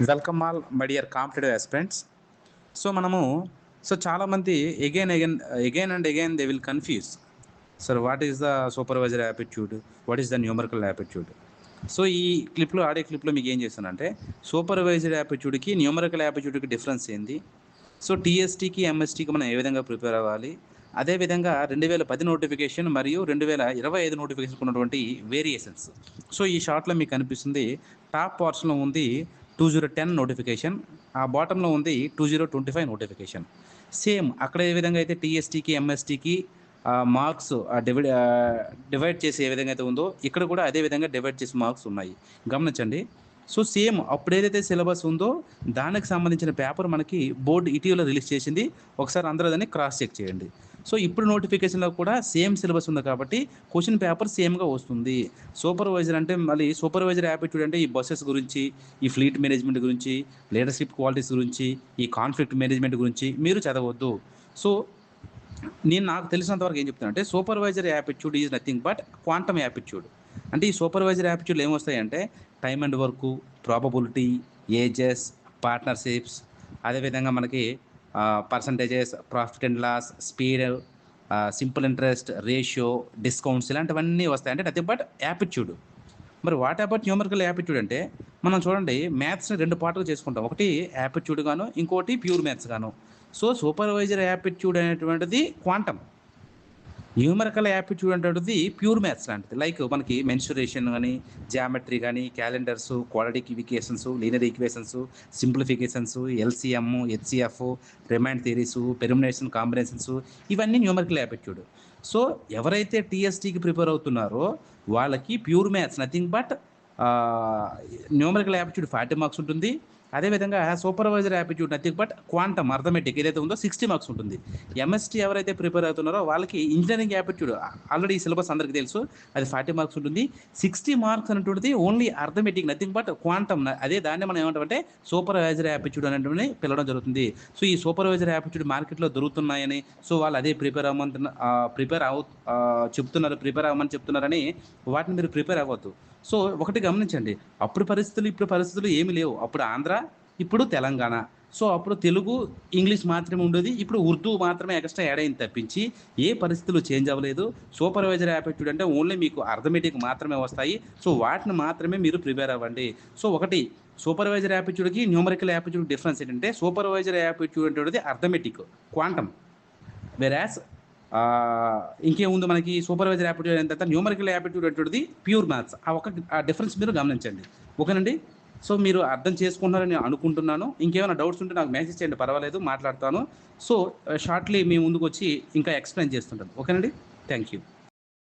Welcome all my dear competitive aspirants. So మనము చాలామంది again and again they will confuse. Sir what is the supervisor aptitude, what is the numerical aptitude. So ఈ audio క్లిప్లో మీకు ఏం చేస్తానంటే supervisor యాప్టిట్యూడ్కి numerical యాప్టిట్యూడ్కి difference ఏంది, so టీఎస్టీకి ఎంఎస్టీకి మనం ఏ విధంగా prepare అవ్వాలి, అదేవిధంగా 2010 నోటిఫికేషన్ మరియు 2025 నోటిఫికేషన్ ఉన్నటువంటి వేరియేషన్స్. సో ఈ షార్ట్లో మీకు కనిపిస్తుంది, టాప్ పోర్షన్లో ఉంది 2010 నోటిఫికేషన్, ఆ బాటంలో ఉంది 2025 నోటిఫికేషన్. సేమ్ అక్కడ ఏ విధంగా అయితే టీఎస్టీకి ఎంఎస్టీకి మార్క్స్ డివైడ్ చేసి ఏ విధంగా అయితే ఉందో ఇక్కడ కూడా అదే విధంగా డివైడ్ చేసి మార్క్స్ ఉన్నాయి, గమనించండి. సో సేమ్ అప్పుడు ఏదైతే సిలబస్ ఉందో దానికి సంబంధించిన పేపర్ మనకి బోర్డు ఇటీవల రిలీజ్ చేసింది, ఒకసారి అందరూ దాన్ని క్రాస్ చెక్ చేయండి. సో ఇప్పుడు నోటిఫికేషన్లో కూడా సేమ్ సిలబస్ ఉంది కాబట్టి క్వశ్చన్ పేపర్ సేమ్గా వస్తుంది. సూపర్వైజర్ అంటే మళ్ళీ సూపర్వైజర్ యాప్టిట్యూడ్ అంటే ఈ బస్సెస్ గురించి, ఈ ఫ్లీట్ మేనేజ్మెంట్ గురించి, లీడర్షిప్ క్వాలిటీస్ గురించి, ఈ కాన్ఫ్లిక్ట్ మేనేజ్మెంట్ గురించి మీరు చదవద్దు. సో నాకు తెలిసినంత వరకు ఏం చెప్తానంటే supervisor aptitude is nothing but quantum aptitude. అంటే ఈ సూపర్వైజర్ యాప్టిట్యూడ్లు ఏమొస్తాయంటే time and work, probability, ages, partnerships, అదేవిధంగా మనకి percentages, profit and loss, speed, simple interest, ratio, discounts ఇలాంటివన్నీ వస్తాయి. అంటే నథింగ్ బట్ యాప్టిట్యూడ్. మరి వాట్ అబౌట్ న్యూమరికల్ యాప్టిట్యూడ్ అంటే మనం చూడండి మ్యాథ్స్ని 2 పార్టులు చేసుకుంటాం, ఒకటి యాప్టిట్యూడ్ గాను, ఇంకోటి ప్యూర్ మ్యాథ్స్ గాను. సో సూపర్వైజర్ యాప్టిట్యూడ్ అనేటువంటిది క్వాంటమ్, న్యూమరికల్ యాప్టిట్యూడ్ అనేటువంటిది ప్యూర్ మ్యాథ్స్ లాంటిది. లైక్ మనకి మెన్సురేషన్ కానీ, జామెట్రీ కానీ, calendars, quadratic equations, linear equations, simplifications, LCM, HCF, remind theories, permutation combinations, ఇవన్నీ న్యూమరికల్ యాప్టిట్యూడ్. సో ఎవరైతే టీఎస్టీకి ప్రిపేర్ అవుతున్నారో వాళ్ళకి pure maths nothing but numerical aptitude 40 marks ఉంటుంది. అదేవిధంగా supervisor aptitude nothing but quantum arithmetic ఏదైతే ఉందో 60 మార్క్స్ ఉంటుంది. ఎంఎస్టీ ఎవరైతే ప్రిపేర్ అవుతున్నారో వాళ్ళకి ఇంజనీరింగ్ యాప్టిట్యూడ్ ఆల్రెడీ సిలబస్ అందరికీ తెలుసు, అది 40 మార్క్స్ ఉంటుంది. 60 మార్క్స్ అనేటువంటిది only arithmetic nothing but quantum, అదే దాన్ని మనం ఏమంటామంటే సూపర్వైజర్ యాప్టిట్యూడ్ అనేటువంటి పిలవడం జరుగుతుంది. సో ఈ సూపర్వైజర్ యాప్టిట్యూడ్ మార్కెట్లో దొరుకుతున్నాయని, సో వాళ్ళు అదే ప్రిపేర్ అవ్వమని చెప్తున్నారని వాటిని మీరు ప్రిపేర్ అవ్వద్దు. సో ఒకటి గమనించండి, అప్పుడు పరిస్థితులు ఇప్పుడు పరిస్థితులు ఏమి లేవు. అప్పుడు ఆంధ్ర, ఇప్పుడు తెలంగాణ. సో అప్పుడు తెలుగు, ఇంగ్లీష్ మాత్రమే ఉండేది, ఇప్పుడు ఉర్దూ మాత్రమే ఎక్స్ట్రా యాడ్ అయింది తప్పించి ఏ పరిస్థితులు చేంజ్ అవ్వలేదు. సూపర్వైజర్ యాప్టిట్యూడ్ అంటే ఓన్లీ మీకు అర్థమెటిక్ మాత్రమే వస్తాయి. సో వాటిని మాత్రమే మీరు ప్రిపేర్ అవ్వండి. సో ఒకటి సూపర్వైజర్ యాప్టిట్యూడ్కి న్యూమరికల్ యాప్టిట్యూడ్ డిఫరెన్స్ ఏంటంటే సూపర్వైజర్ యాప్టిట్యూడ్ అనేది అర్థమెటిక్, క్వాంటమ్. వెరాస్ ఇంకేముంది మనకి సూపర్వైజర్ యాప్టిట్యూడ్ ఎంత, న్యూమరికల్ యాప్టిట్యూడ్ అనేటువంటిది ప్యూర్ మ్యాథ్స్. ఆ డిఫరెన్స్ మీరు గమనించండి, ఓకేనండి. సో మీరు అర్థం చేసుకుంటున్నారని అనుకుంటున్నాను. ఇంకేమైనా డౌట్స్ ఉంటే నాకు మెసేజ్ చేయండి, పర్వాలేదు, మాట్లాడతాను. సో షార్ట్లీ మీ ముందుకు వచ్చి ఇంకా ఎక్స్ప్లెయిన్ చేస్తుంటాను, ఓకేనండి. Thank you.